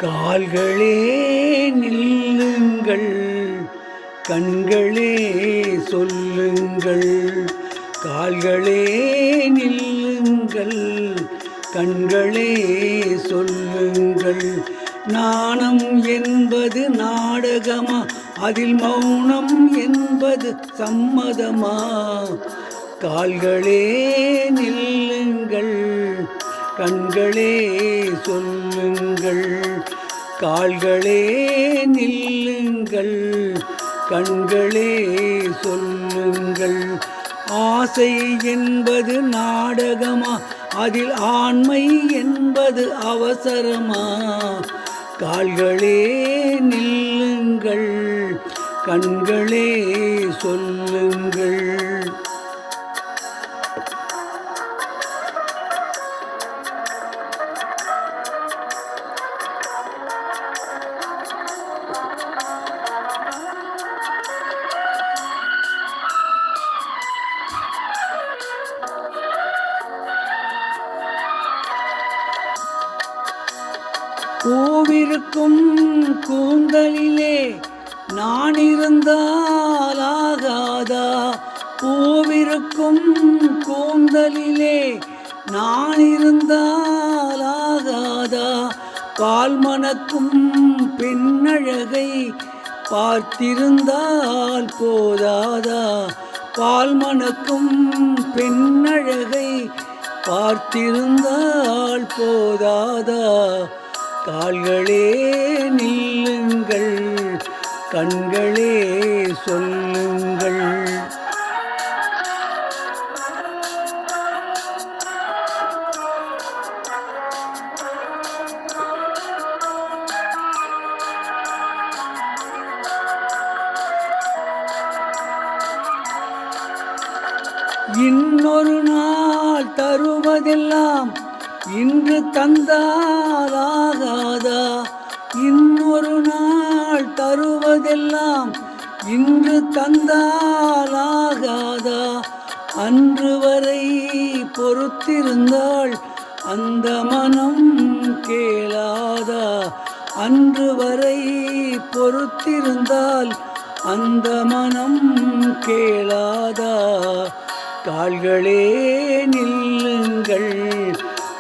கால்களே நில்லுங்கள், கண்களே சொல்லுங்கள். கால்களே நில்லுங்கள், கண்களே சொல்லுங்கள். நாணம் என்பது நாடகமா, அதில் மௌனம் என்பது சம்மதமா? கால்களே நில்லுங்கள், கண்களே சொல்லுங்கள். கால்களே நில்லுங்கள், கண்களே சொல்லுங்கள். ஆசை என்பது நாடகமா, அதில் ஆண்மை என்பது அவசரமா? கால்களே நில்லுங்கள், கண்களே சொல்லுங்கள். பூவிருக்கும் கூந்தலிலே நான் இருந்தால் ஆகாதா? பூவிருக்கும் கூந்தலிலே நான் இருந்தால் ஆகாதா? பால் மணக்கும் பெண்ணழகை பார்த்திருந்தால் போதாதா? பால் மணக்கும் பெண்ணழகை பார்த்திருந்தால் போதாதா? கால்களே நில்லுங்கள், கண்களே சொல்லுங்கள். இன்னொரு நாள் தருவதெல்லாம் இன்று தந்தாலாகாதா? இன்னொரு நாள் தருவதெல்லாம் இன்று தந்தாலாகாதா? அன்று வரை பொறுத்திருந்தாள் அந்த மனம் கேளாதா? அன்று வரை பொறுத்திருந்தால் அந்த மனம் கேளாதா? கால்களே நில்லுங்கள்,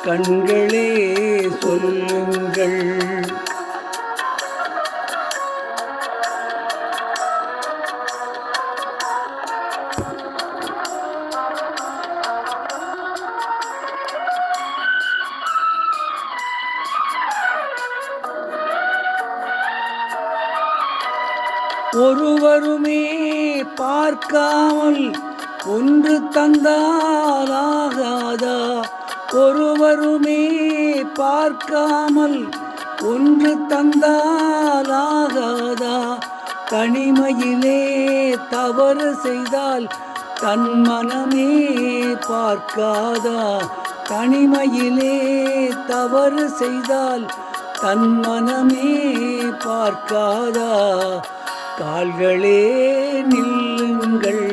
கண்களே சொல்லுங்கள். ஒருவருமே பார்க்காமல் ஒன்று தந்தாலாகாதா? ஒருவருமே பார்க்காமல் ஒன்று தந்தாலாகாதா? தனிமையிலே தவறு செய்தால் தன் மனமே பார்க்காதா? தனிமையிலே தவறு செய்தால் தன் மனமே பார்க்காதா? கால்களே நில்லுங்கள்,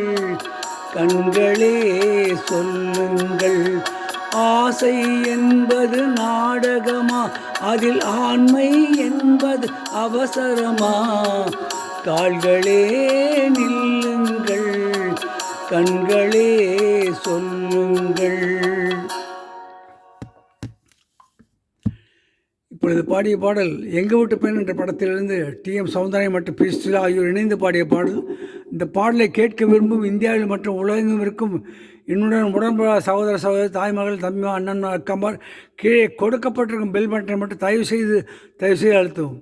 கண்களே சொல்லுங்கள். ஆசை என்பது நாடகமா, அதில் ஆண்மை என்பது அவசரமா? கால்களே நில்லுங்கள், கண்களே சொல்லுங்கள். இப்பொழுது பாடிய பாடல் எங்கள் வீட்டு பெண் என்ற படத்திலிருந்து TM சௌந்தர்யம் மற்றும் பி. ஸ்ரீலா ஆகியோர் இணைந்து பாடிய பாடல். இந்த பாடலை கேட்க விரும்பும் இந்தியாவில் மற்றும் உலகெங்கும் இருக்கும் என்னுடன் உடன்பட சகோதர சகோதரி, தாய்மகள், தம்பி, அண்ணன், அக்கம்மார் கீழே கொடுக்கப்பட்டிருக்கும் பெல் பட்டனை மட்டும் தயவு செய்து அழுத்தவும்.